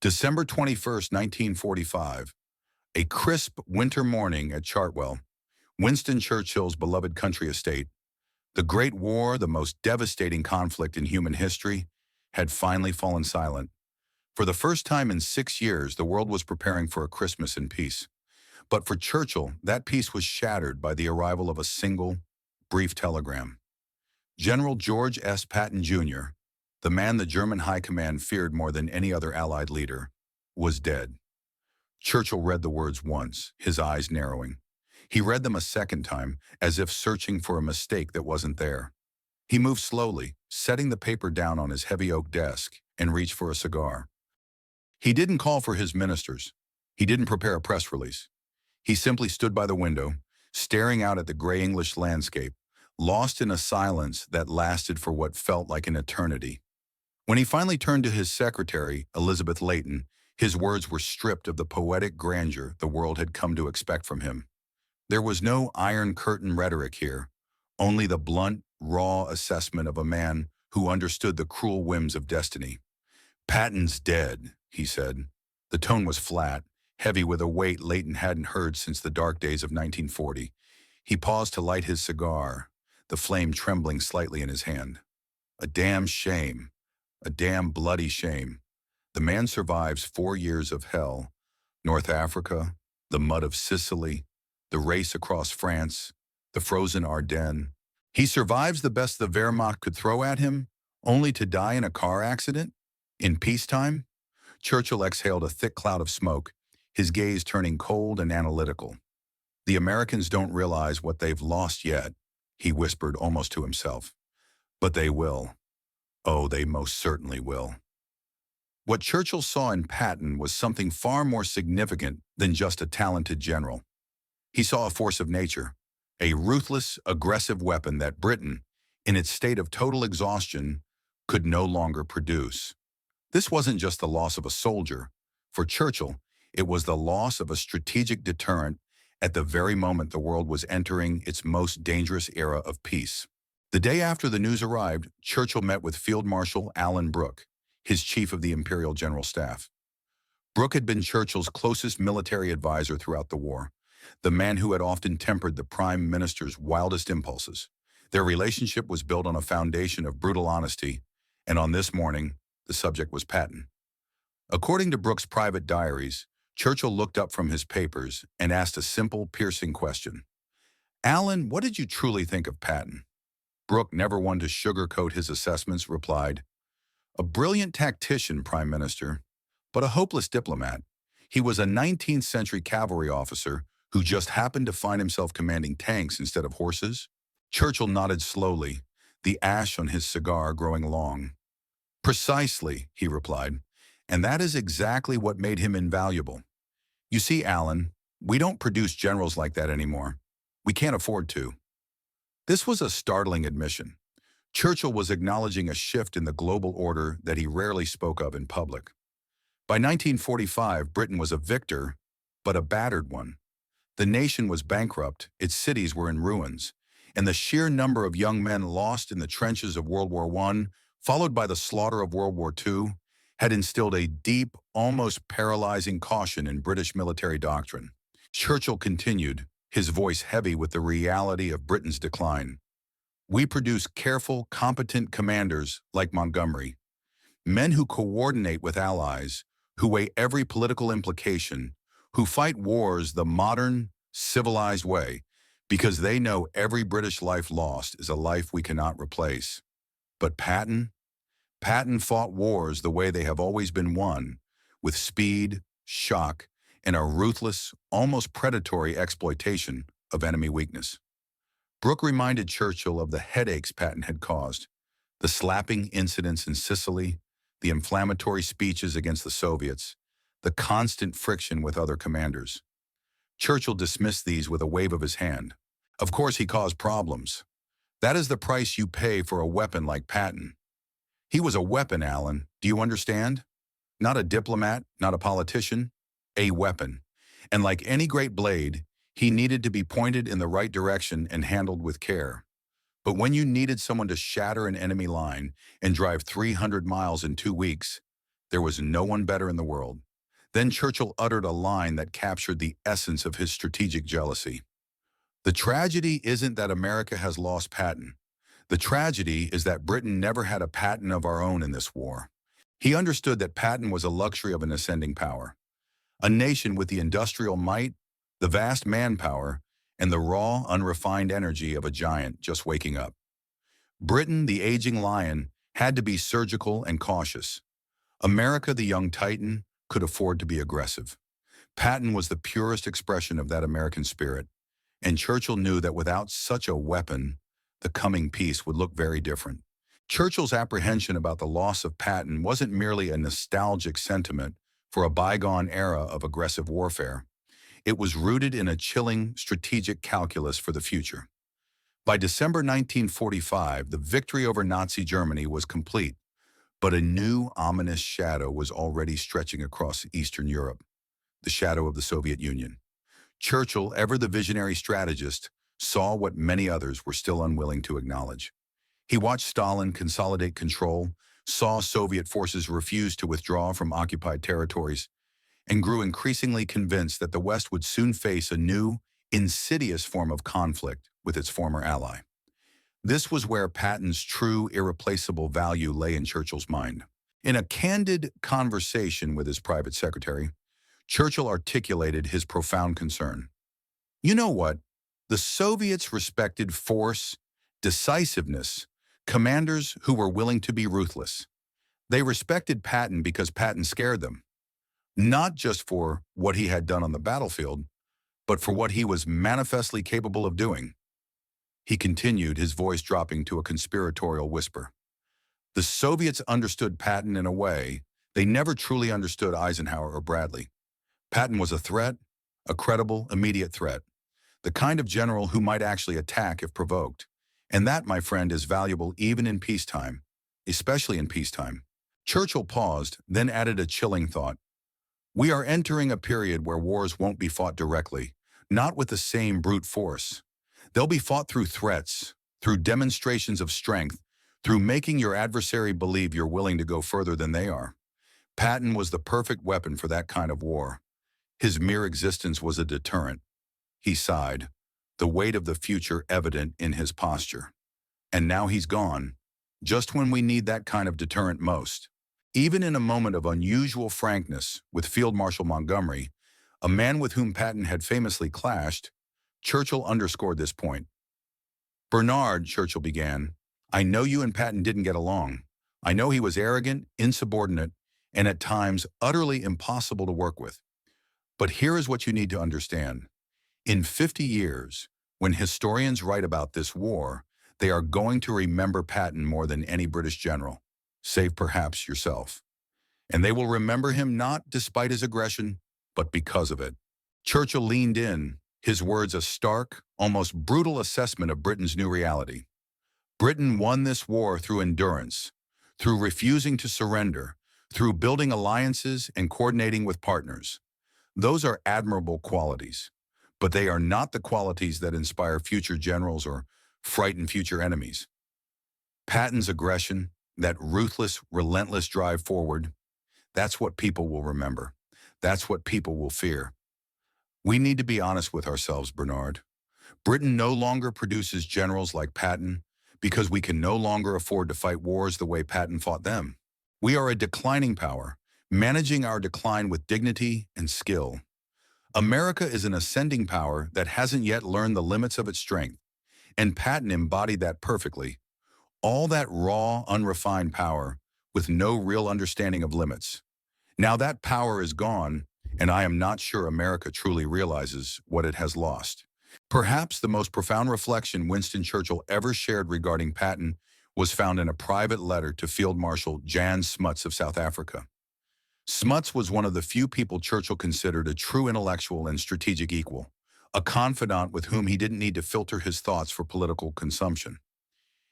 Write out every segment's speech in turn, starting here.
December 21st, 1945, a crisp winter morning at Chartwell, Winston Churchill's beloved country estate. The Great War, the most devastating conflict in human history, had finally fallen silent. For the first time in 6 years, the world was preparing for a Christmas in peace. But for Churchill, that peace was shattered by the arrival of a single, brief telegram. General George S. Patton, Jr., the man the German High Command feared more than any other Allied leader, was dead. Churchill read the words once, his eyes narrowing. He read them a second time, as if searching for a mistake that wasn't there. He moved slowly, setting the paper down on his heavy oak desk, and reached for a cigar. He didn't call for his ministers. He didn't prepare a press release. He simply stood by the window, staring out at the gray English landscape, lost in a silence that lasted for what felt like an eternity. When he finally turned to his secretary, Elizabeth Leighton, his words were stripped of the poetic grandeur the world had come to expect from him. There was no Iron Curtain rhetoric here, only the blunt, raw assessment of a man who understood the cruel whims of destiny. "Patton's dead," he said. The tone was flat, heavy with a weight Leighton hadn't heard since the dark days of 1940. He paused to light his cigar, the flame trembling slightly in his hand. "A damn shame. A damn bloody shame. The man survives 4 years of hell, North Africa, the mud of Sicily, the race across France, the frozen Ardennes. He survives the best the Wehrmacht could throw at him, only to die in a car accident? In peacetime?" Churchill exhaled a thick cloud of smoke, his gaze turning cold and analytical. "The Americans don't realize what they've lost yet," he whispered almost to himself. "But they will. Oh, they most certainly will." What Churchill saw in Patton was something far more significant than just a talented general. He saw a force of nature, a ruthless, aggressive weapon that Britain, in its state of total exhaustion, could no longer produce. This wasn't just the loss of a soldier. For Churchill, it was the loss of a strategic deterrent at the very moment the world was entering its most dangerous era of peace. The day after the news arrived, Churchill met with Field Marshal Alan Brooke, his chief of the Imperial General Staff. Brooke had been Churchill's closest military advisor throughout the war, the man who had often tempered the Prime Minister's wildest impulses. Their relationship was built on a foundation of brutal honesty, and on this morning, the subject was Patton. According to Brooke's private diaries, Churchill looked up from his papers and asked a simple, piercing question. "Alan, what did you truly think of Patton?" Brooke, never one to sugarcoat his assessments, replied, "A brilliant tactician, Prime Minister, but a hopeless diplomat. He was a 19th century cavalry officer who just happened to find himself commanding tanks instead of horses." Churchill nodded slowly, the ash on his cigar growing long. "Precisely," he replied, "and that is exactly what made him invaluable. You see, Alan, we don't produce generals like that anymore. We can't afford to." This was a startling admission. Churchill was acknowledging a shift in the global order that he rarely spoke of in public. By 1945, Britain was a victor, but a battered one. The nation was bankrupt, its cities were in ruins, and the sheer number of young men lost in the trenches of World War I, followed by the slaughter of World War II, had instilled a deep, almost paralyzing caution in British military doctrine. Churchill continued, his voice heavy with the reality of Britain's decline. "We produce careful, competent commanders like Montgomery, men who coordinate with allies, who weigh every political implication, who fight wars the modern, civilized way, because they know every British life lost is a life we cannot replace. But Patton fought wars the way they have always been won, with speed, shock, and a ruthless, almost predatory exploitation of enemy weakness." Brooke reminded Churchill of the headaches Patton had caused, the slapping incidents in Sicily, the inflammatory speeches against the Soviets, the constant friction with other commanders. Churchill dismissed these with a wave of his hand. "Of course he caused problems. That is the price you pay for a weapon like Patton. He was a weapon, Alan, do you understand? Not a diplomat, not a politician, a weapon. And like any great blade, he needed to be pointed in the right direction and handled with care. But when you needed someone to shatter an enemy line and drive 300 miles in 2 weeks, There was no one better in the world. Then Churchill uttered a line that captured the essence of his strategic jealousy. The tragedy isn't that America has lost Patton. The tragedy is that Britain never had a Patton of our own in this war. He understood that Patton was a luxury of an ascending power. A nation with the industrial might, the vast manpower, and the raw, unrefined energy of a giant just waking up. Britain, the aging lion, had to be surgical and cautious. America, the young titan, could afford to be aggressive. Patton was the purest expression of that American spirit, and Churchill knew that without such a weapon, the coming peace would look very different. Churchill's apprehension about the loss of Patton wasn't merely a nostalgic sentiment for a bygone era of aggressive warfare. It was rooted in a chilling strategic calculus for the future. By December 1945, the victory over Nazi Germany was complete, but a new ominous shadow was already stretching across Eastern Europe, the shadow of the Soviet Union. Churchill, ever the visionary strategist, saw what many others were still unwilling to acknowledge. He watched Stalin consolidate control, saw Soviet forces refuse to withdraw from occupied territories, and grew increasingly convinced that the West would soon face a new, insidious form of conflict with its former ally. This was where Patton's true, irreplaceable value lay in Churchill's mind. In a candid conversation with his private secretary, Churchill articulated his profound concern. You know what? The Soviets respected force, decisiveness, commanders who were willing to be ruthless. They respected Patton because Patton scared them, not just for what he had done on the battlefield, but for what he was manifestly capable of doing. He continued, his voice dropping to a conspiratorial whisper. The Soviets understood Patton in a way they never truly understood Eisenhower or Bradley. Patton was a threat, a credible, immediate threat, the kind of general who might actually attack if provoked. And that, my friend, is valuable even in peacetime, especially in peacetime. Churchill paused, then added a chilling thought. We are entering a period where wars won't be fought directly, not with the same brute force. They'll be fought through threats, through demonstrations of strength, through making your adversary believe you're willing to go further than they are. Patton was the perfect weapon for that kind of war. His mere existence was a deterrent. He sighed, the weight of the future evident in his posture. And now he's gone, just when we need that kind of deterrent most. Even in a moment of unusual frankness with Field Marshal Montgomery, a man with whom Patton had famously clashed, Churchill underscored this point. Bernard, Churchill began, I know you and Patton didn't get along. I know he was arrogant, insubordinate, and at times utterly impossible to work with. But here is what you need to understand. In 50 years, when historians write about this war, they are going to remember Patton more than any British general, save perhaps yourself. And they will remember him not despite his aggression, but because of it. Churchill leaned in, his words a stark, almost brutal assessment of Britain's new reality. Britain won this war through endurance, through refusing to surrender, through building alliances and coordinating with partners. Those are admirable qualities, but they are not the qualities that inspire future generals or frighten future enemies. Patton's aggression, that ruthless, relentless drive forward, that's what people will remember. That's what people will fear. We need to be honest with ourselves, Bernard. Britain no longer produces generals like Patton because we can no longer afford to fight wars the way Patton fought them. We are a declining power, managing our decline with dignity and skill. America is an ascending power that hasn't yet learned the limits of its strength, and Patton embodied that perfectly. All that raw, unrefined power with no real understanding of limits. Now that power is gone, and I am not sure America truly realizes what it has lost. Perhaps the most profound reflection Winston Churchill ever shared regarding Patton was found in a private letter to Field Marshal Jan Smuts of South Africa. Smuts was one of the few people Churchill considered a true intellectual and strategic equal, a confidant with whom he didn't need to filter his thoughts for political consumption.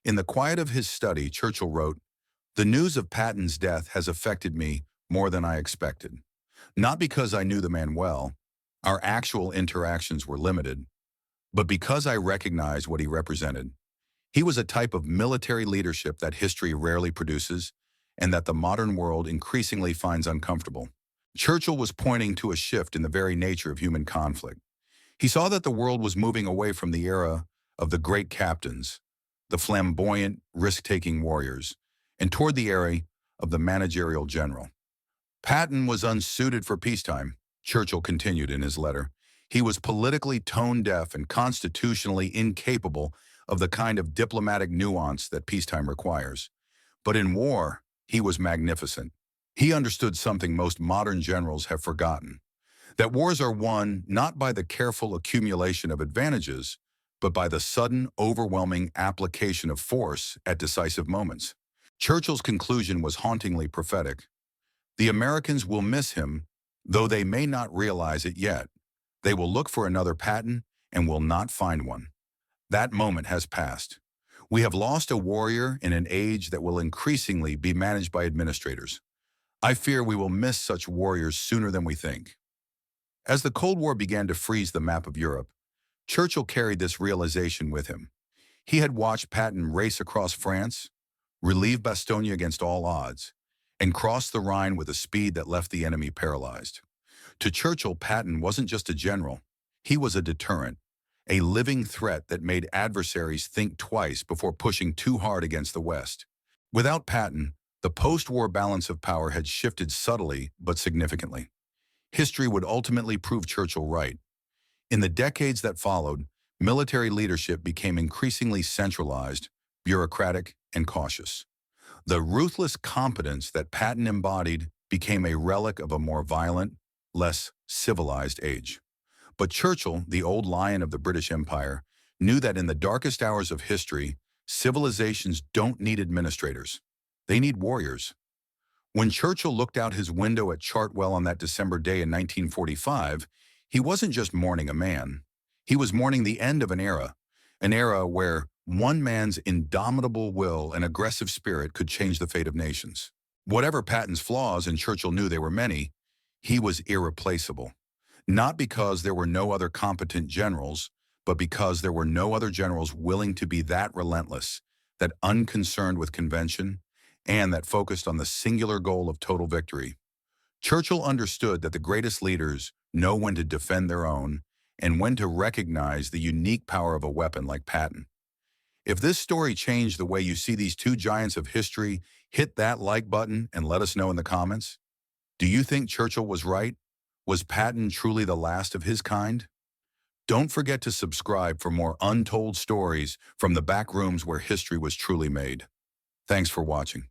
In the quiet of his study, Churchill wrote, "The news of Patton's death has affected me more than I expected. Not because I knew the man well, our actual interactions were limited, but because I recognized what he represented. He was a type of military leadership that history rarely produces, and that the modern world increasingly finds uncomfortable. Churchill was pointing to a shift in the very nature of human conflict. He saw that the world was moving away from the era of the great captains, the flamboyant, risk-taking warriors, and toward the era of the managerial general. Patton was unsuited for peacetime, Churchill continued in his letter. He was politically tone-deaf and constitutionally incapable of the kind of diplomatic nuance that peacetime requires. But in war, he was magnificent. He understood something most modern generals have forgotten, that wars are won not by the careful accumulation of advantages, but by the sudden, overwhelming application of force at decisive moments. Churchill's conclusion was hauntingly prophetic. The Americans will miss him, though they may not realize it yet. They will look for another Patton and will not find one. That moment has passed. We have lost a warrior in an age that will increasingly be managed by administrators. I fear we will miss such warriors sooner than we think. As the Cold War began to freeze the map of Europe, Churchill carried this realization with him. He had watched Patton race across France, relieve Bastogne against all odds, and cross the Rhine with a speed that left the enemy paralyzed. To Churchill, Patton wasn't just a general. He was a deterrent, a living threat that made adversaries think twice before pushing too hard against the West. Without Patton, the post-war balance of power had shifted subtly but significantly. History would ultimately prove Churchill right. In the decades that followed, military leadership became increasingly centralized, bureaucratic, and cautious. The ruthless competence that Patton embodied became a relic of a more violent, less civilized age. But Churchill, the old lion of the British Empire, knew that in the darkest hours of history, civilizations don't need administrators. They need warriors. When Churchill looked out his window at Chartwell on that December day in 1945, he wasn't just mourning a man. He was mourning the end of an era where one man's indomitable will and aggressive spirit could change the fate of nations. Whatever Patton's flaws, and Churchill knew they were many, he was irreplaceable. Not because there were no other competent generals, but because there were no other generals willing to be that relentless, that unconcerned with convention, and that focused on the singular goal of total victory. Churchill understood that the greatest leaders know when to defend their own and when to recognize the unique power of a weapon like Patton. If this story changed the way you see these two giants of history, hit that like button and let us know in the comments. Do you think Churchill was right? Was Patton truly the last of his kind? Don't forget to subscribe for more untold stories from the back rooms where history was truly made. Thanks for watching.